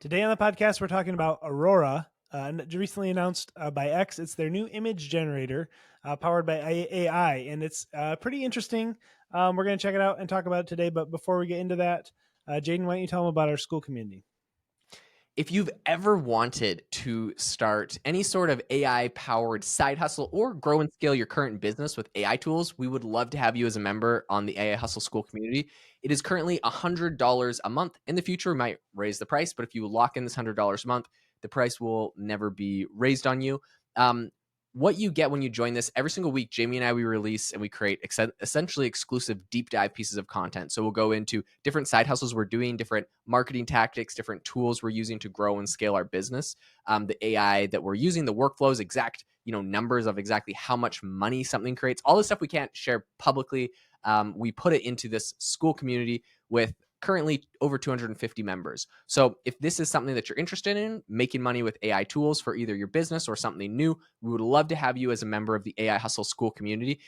Today on the podcast, we're talking about Aurora, recently announced by X. It's their new image generator powered by AI, and it's pretty interesting. We're going to check it out and talk about it today. But before we get into that, Jaden, why don't you tell them about our school community? If you've ever wanted to start any sort of AI powered side hustle or grow and scale your current business with AI tools, we would love to have you as a member on the AI Hustle School community. It is currently $100 a month. In the future, we might raise the price, but if you lock in this $100 a month, the price will never be raised on you. What you get when you join this, every single week, Jamie and I, we release and we create essentially exclusive deep dive pieces of content. So we'll go into different side hustles we're doing, different marketing tactics, different tools we're using to grow and scale our business. The AI that we're using, the workflows, exact numbers of exactly how much money something creates, all this stuff we can't share publicly. We put it into this school community with currently over 250 members. So if this is something that you're interested in, making money with AI tools for either your business or something new, we would love to have you as a member of the AI Hustle School community.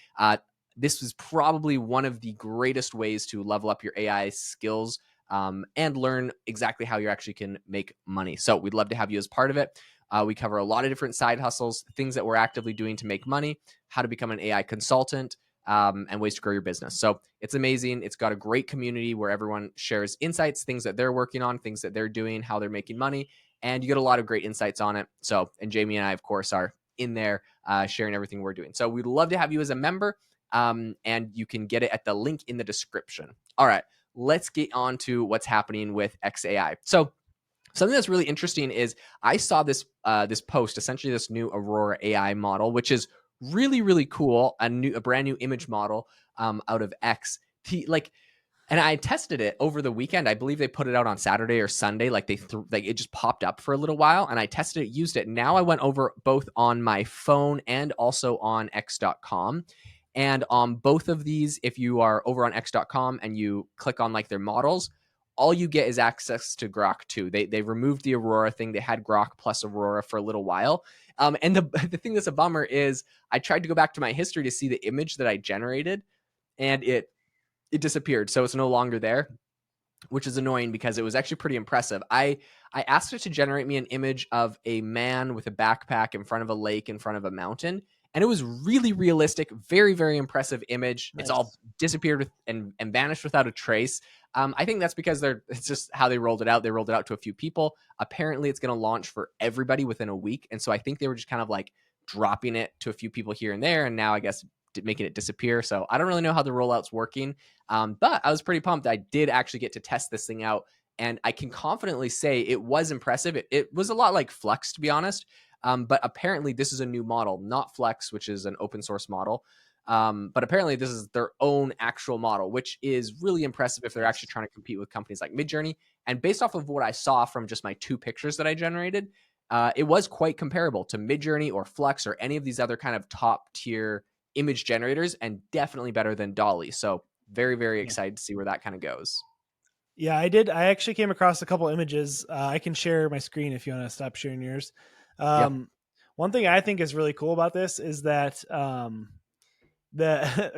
This is probably one of the greatest ways to level up your AI skills and learn exactly how you actually can make money. So we'd love to have you as part of it. We cover a lot of different side hustles, things that we're actively doing to make money, how to become an AI consultant, and ways to grow your business. So it's amazing. It's got a great community where everyone shares insights, things that they're working on, things that they're doing, how they're making money, and you get a lot of great insights on it. So, and Jamie and I, of course, are in there sharing everything we're doing. So we'd love to have you as a member, and you can get it at the link in the description. All right, let's get on to what's happening with xAI. So something that's really interesting is I saw this post, essentially this new Aurora AI model, which is really, really cool. A brand new image model out of X. And I tested it over the weekend. I believe they put it out on Saturday or Sunday. It just popped up for a little while, and I tested it, used it. Now I went over both on my phone and also on X.com. And on both of these, if you are over on X.com and you click on their models, all you get is access to Grok 2. They removed the Aurora thing. They had Grok plus Aurora for a little while. And the thing that's a bummer is I tried to go back to my history to see the image that I generated, and it disappeared. So it's no longer there, which is annoying because it was actually pretty impressive. I asked it to generate me an image of a man with a backpack in front of a lake, in front of a mountain. And it was really realistic, very, very impressive image. Nice. It's all disappeared and vanished without a trace. I think that's because it's just how they rolled it out. They rolled it out to a few people. Apparently, it's going to launch for everybody within a week. And so I think they were just kind of dropping it to a few people here and there. And now I guess making it disappear. So I don't really know how the rollout's working. But I was pretty pumped. I did actually get to test this thing out. And I can confidently say it was impressive. It was a lot like Flex, to be honest. But apparently this is a new model, not Flex, which is an open source model. But apparently this is their own actual model, which is really impressive if they're actually trying to compete with companies like Midjourney. And based off of what I saw from just my 2 pictures that I generated, it was quite comparable to Midjourney or Flex or any of these other kind of top tier image generators, and definitely better than Dolly. So very, very excited to see where that kind of goes. Yeah, I did. I actually came across a couple images. I can share my screen if you want to stop sharing yours. One thing I think is really cool about this is that a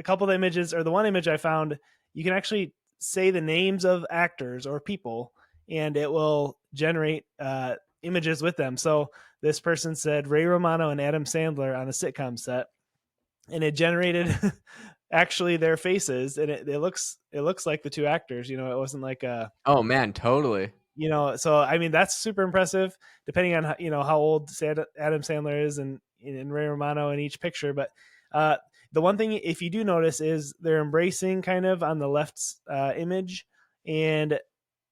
couple of the images, or the one image I found, you can actually say the names of actors or people, and it will generate images with them. So this person said Ray Romano and Adam Sandler on a sitcom set, and it generated actually their faces, and it looks like the 2 actors. It wasn't like a Oh man, totally. So I mean that's super impressive. Depending on how old Adam Sandler is and Ray Romano in each picture, but the one thing, if you do notice, is they're embracing kind of on the left image, and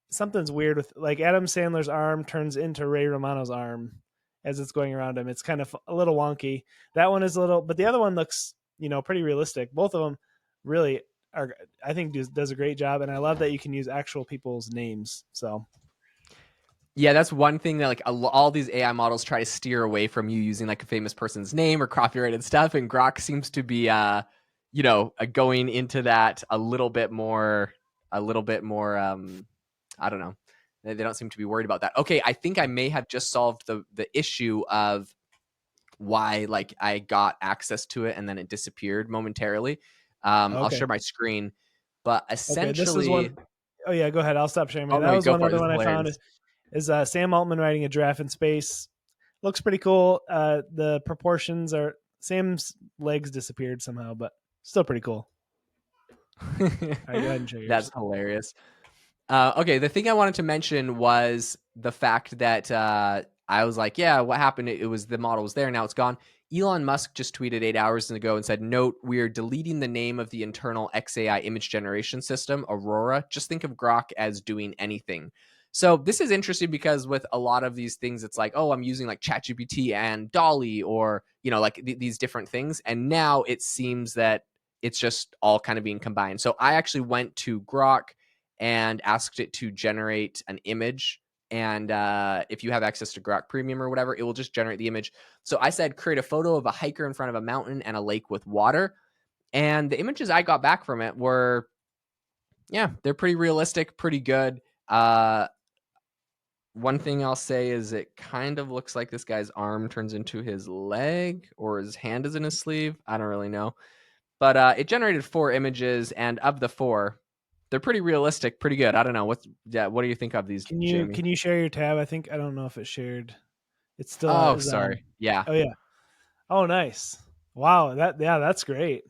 something's weird with Adam Sandler's arm turns into Ray Romano's arm as it's going around him. It's kind of a little wonky. That one is a little, but the other one looks, pretty realistic. Both of them really are, I think, does a great job. And I love that you can use actual people's names. So yeah, that's one thing that all these AI models try to steer away from you using a famous person's name or copyrighted stuff, and Grok seems to be going into that a little bit more. I don't know. They don't seem to be worried about that. Okay, I think I may have just solved the issue of why I got access to it and then it disappeared momentarily. okay. I'll share my screen, but essentially, this is one. Oh yeah, go ahead. I'll stop sharing. Oh That no, was go one for it. other This is one I found. hilarious. is Sam Altman riding a giraffe in space. Looks pretty cool. The proportions are Sam's legs disappeared somehow, but still pretty cool. All right, go ahead and show That's yours. hilarious. Okay, the thing I wanted to mention was the fact that I was like, yeah, what happened? It was the model was there, now it's gone. Elon Musk just tweeted 8 hours ago and said, note, we are deleting the name of the internal xAI image generation system, Aurora. Just think of Grok as doing anything. So this is interesting because with a lot of these things, it's like, oh, I'm using like ChatGPT and Dolly or, like these different things. And now it seems that it's just all kind of being combined. So I actually went to Grok and asked it to generate an image. And if you have access to Grok Premium or whatever, it will just generate the image. So I said, create a photo of a hiker in front of a mountain and a lake with water. And the images I got back from it were, yeah, they're pretty realistic, pretty good. One thing I'll say is it kind of looks like this guy's arm turns into his leg or his hand is in his sleeve. I don't really know. But it generated 4 images, and of the 4, they're pretty realistic, pretty good. I don't know. What do you think of these, Jamie? Can you share your tab? I don't know if it's shared. It still Oh, is on. sorry. Yeah. Oh yeah. Oh nice. Wow. That's great.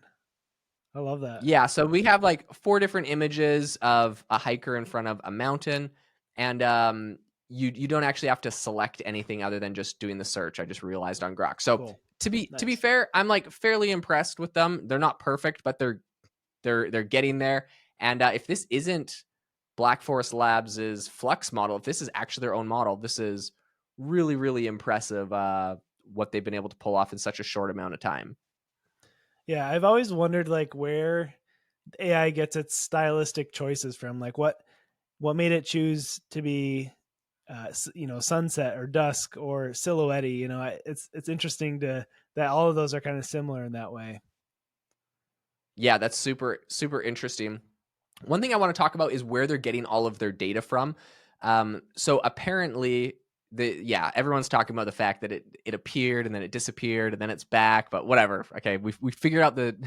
I love that. Yeah, so we have like 4 different images of a hiker in front of a mountain, and you don't actually have to select anything other than just doing the search. I just realized on Grok. So Cool. to be Nice. fair, I'm like fairly impressed with them. They're not perfect, but they're getting there. And if this isn't Black Forest Labs' Flux model, if this is actually their own model, this is really, really impressive what they've been able to pull off in such a short amount of time. Yeah, I've always wondered like where AI gets its stylistic choices from. Like what made it choose to be sunset or dusk or silhouette. It's interesting to that all of those are kind of similar in that way. Yeah, that's super, super interesting. One thing I want to talk about is where they're getting all of their data from. So apparently, everyone's talking about the fact that it appeared and then it disappeared and then it's back, but whatever. Okay, we figured out the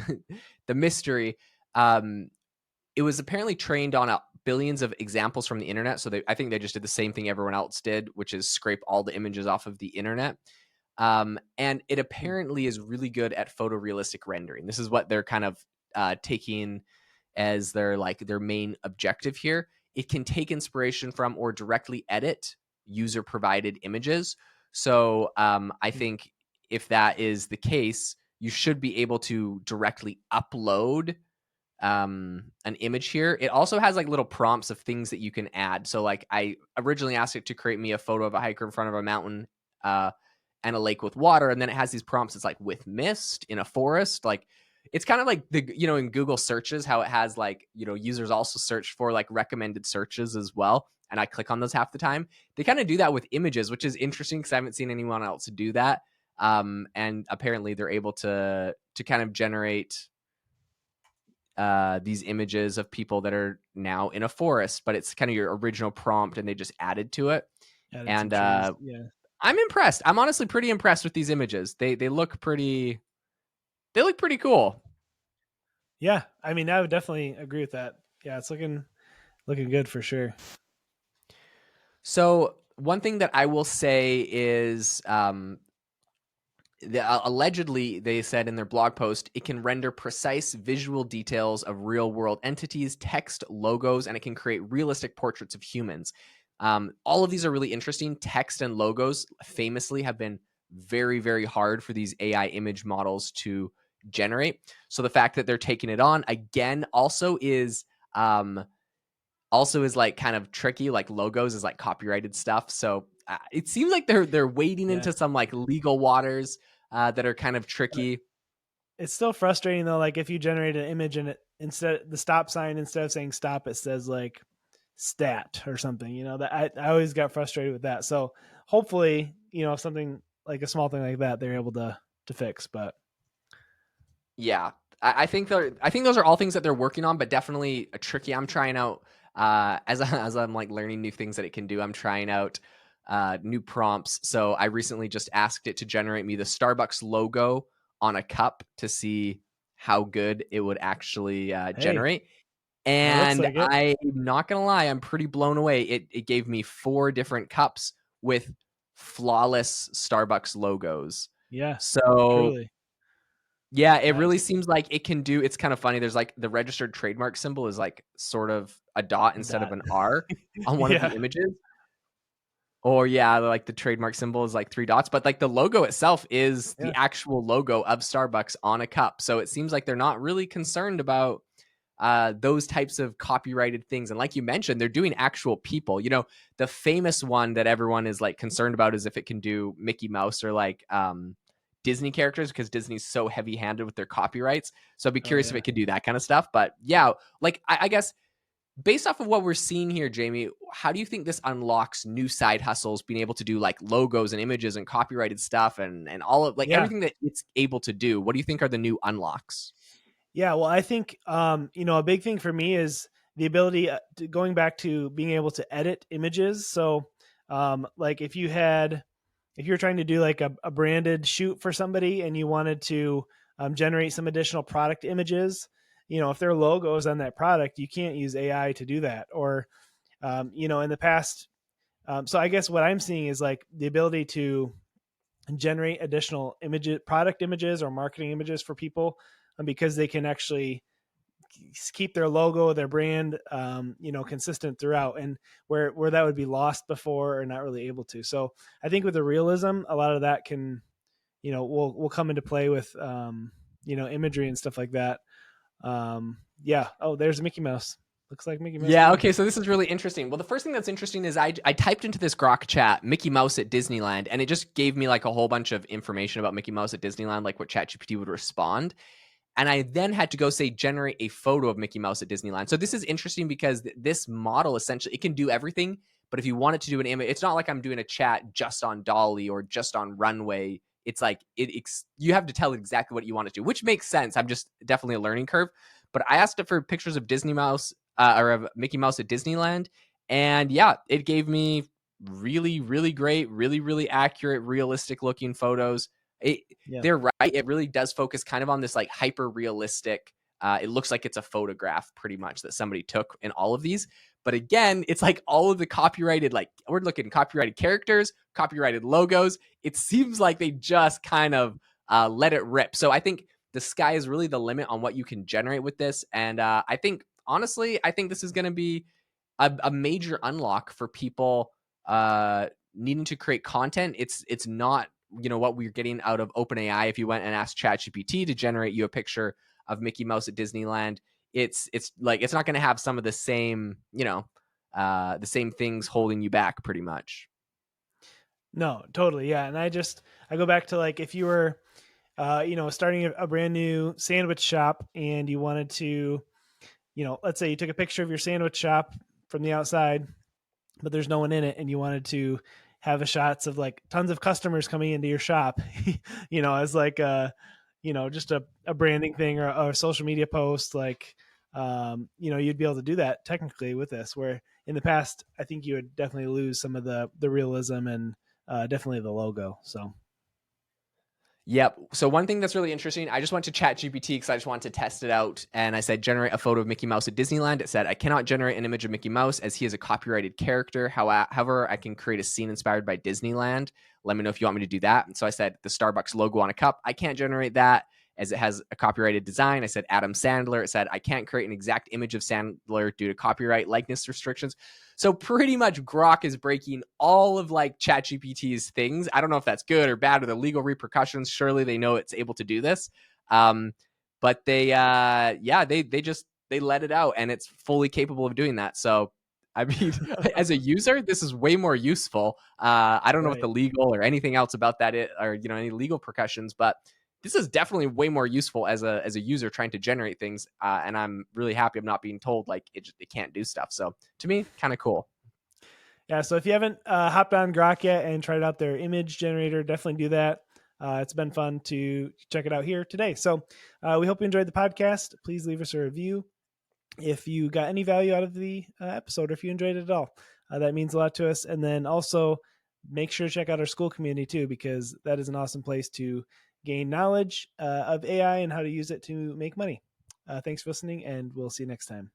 the mystery. It was apparently trained on billions of examples from the internet. So I think they just did the same thing everyone else did, which is scrape all the images off of the internet. And it apparently is really good at photorealistic rendering. This is what they're kind of taking as their main objective here. It can take inspiration from or directly edit user provided images. So I think if that is the case, you should be able to directly upload an image here. It also has like little prompts of things that you can add. So like I originally asked it to create me a photo of a hiker in front of a mountain and a lake with water, and then it has these prompts. It's like with mist in a forest. Like it's kind of like in Google searches how it has like users also search for like recommended searches as well. And I click on those half the time. They kind of do that with images, which is interesting because I haven't seen anyone else do that. And apparently they're able to kind of generate these images of people that are now in a forest, but it's kind of your original prompt and they just added to it. Added some And trees. Yeah. I'm impressed. I'm honestly pretty impressed with these images. They look pretty cool. Yeah. I mean, I would definitely agree with that. Yeah, it's looking good for sure. So one thing that I will say is allegedly they said in their blog post it can render precise visual details of real world entities, text, logos, and it can create realistic portraits of humans. All of these are really interesting. Text and logos famously have been very, very hard for these AI image models to generate. So the fact that they're taking it on again also is like kind of tricky. Like logos is like copyrighted stuff. So it seems like they're wading Yeah. into some like legal waters that are kind of tricky. It's still frustrating though. Like if you generate an image and the stop sign, instead of saying stop, it says like stat or something, that I always got frustrated with that. So hopefully, something like a small thing like that, they're able to fix, but Yeah, I think those are all things that they're working on, but definitely tricky. I'm trying out as I'm like learning new things that it can do. I'm trying out new prompts. So I recently just asked it to generate me the Starbucks logo on a cup to see how good it would actually hey, generate. It looks And like it. I'm not gonna lie, I'm pretty blown away. It gave me 4 different cups with flawless Starbucks logos. Yeah, So truly. yeah, it That really is seems like it can do. It's kind of funny. There's like the registered trademark symbol is like sort of a dot a instead of dot. an R on one of the Yeah, images. Or yeah, like the trademark symbol is like 3 dots, but like the logo itself is yeah, the actual logo of Starbucks on a cup. So it seems like they're not really concerned about those types of copyrighted things. And like you mentioned, they're doing actual people. The famous one that everyone is like concerned about is if it can do Mickey Mouse or like Disney characters, because Disney's so heavy handed with their copyrights. So I'd be oh curious if yeah. it could do that kind of stuff. But yeah, like I guess based off of what we're seeing here, Jamie, how do you think this unlocks new side hustles, being able to do like logos and images and copyrighted stuff and all of like Yeah. everything that it's able to do? What do you think are the new unlocks? Yeah, well, I think a big thing for me is the ability going back to being able to edit images. So, like if you were trying to do like a branded shoot for somebody and you wanted to generate some additional product images, if there are logos on that product, you can't use AI to do that. Or, in the past, so I guess what I'm seeing is like the ability to generate additional images, product images, or marketing images for people, because they can actually keep their logo, their brand, consistent throughout, and where that would be lost before or not really able to. So I think with the realism, a lot of that can, will come into play with, imagery and stuff like that. Yeah. Oh, there's Mickey Mouse. Looks like Mickey Mouse to Yeah, me. okay, so this is really interesting. Well, the first thing that's interesting is I typed into this Grok chat Mickey Mouse at Disneyland, and it just gave me like a whole bunch of information about Mickey Mouse at Disneyland, like what ChatGPT would respond. And I then had to go say generate a photo of Mickey Mouse at Disneyland. So this is interesting because this model essentially it can do everything, but if you want it to do an image, it's not like I'm doing a chat just on Dolly or just on Runway. It's like you have to tell it exactly what you want it to, which makes sense. I'm just definitely a learning curve. But I asked it for pictures of Disney Mouse or of Mickey Mouse at Disneyland, and yeah, it gave me really, really great, really, really accurate, realistic looking photos. It, Yeah. they're right. It really does focus kind of on this like hyper realistic. It looks like it's a photograph pretty much that somebody took in all of these. But again, it's like all of the copyrighted, like we're looking copyrighted characters, copyrighted logos. It seems like they just kind of let it rip. So I think the sky is really the limit on what you can generate with this. And I think, honestly, I think this is going to be a major unlock for people needing to create content. It's not what we're getting out of OpenAI. If you went and asked ChatGPT to generate you a picture of Mickey Mouse at Disneyland, it's like it's not going to have some of the same the same things holding you back pretty much. No, totally. Yeah. And I go back to like if you were, starting a brand new sandwich shop and you wanted to, let's say you took a picture of your sandwich shop from the outside, but there's no one in it, and you wanted to have a shots of like tons of customers coming into your shop, as like just a branding thing or a social media post, like, you'd be able to do that technically with this, where in the past, I think you would definitely lose some of the realism and definitely the logo. So Yep. So one thing that's really interesting, I just went to ChatGPT because I just wanted to test it out, and I said generate a photo of Mickey Mouse at Disneyland. It said I cannot generate an image of Mickey Mouse as he is a copyrighted character. However, I can create a scene inspired by Disneyland. Let me know if you want me to do that. And so I said the Starbucks logo on a cup. I can't generate that as it has a copyrighted design. I said Adam Sandler. It said I can't create an exact image of Sandler due to copyright likeness restrictions. So pretty much Grok is breaking all of like ChatGPT's things. I don't know if that's good or bad or the legal repercussions. Surely they know it's able to do this. But they let it out and it's fully capable of doing that. So I mean, as a user, this is way more useful. I don't know what right. the legal or anything else about that is, or any legal repercussions, but this is definitely way more useful as a user trying to generate things. And I'm really happy I'm not being told like it can't do stuff. So to me, kind of cool. Yeah, so if you haven't hopped on Grok yet and tried out their image generator, definitely do that. It's been fun to check it out here today. So we hope you enjoyed the podcast. Please leave us a review if you got any value out of the episode, or if you enjoyed it at all. That means a lot to us. And then also make sure to check out our school community too, because that is an awesome place to gain knowledge of AI and how to use it to make money. Thanks for listening, and we'll see you next time.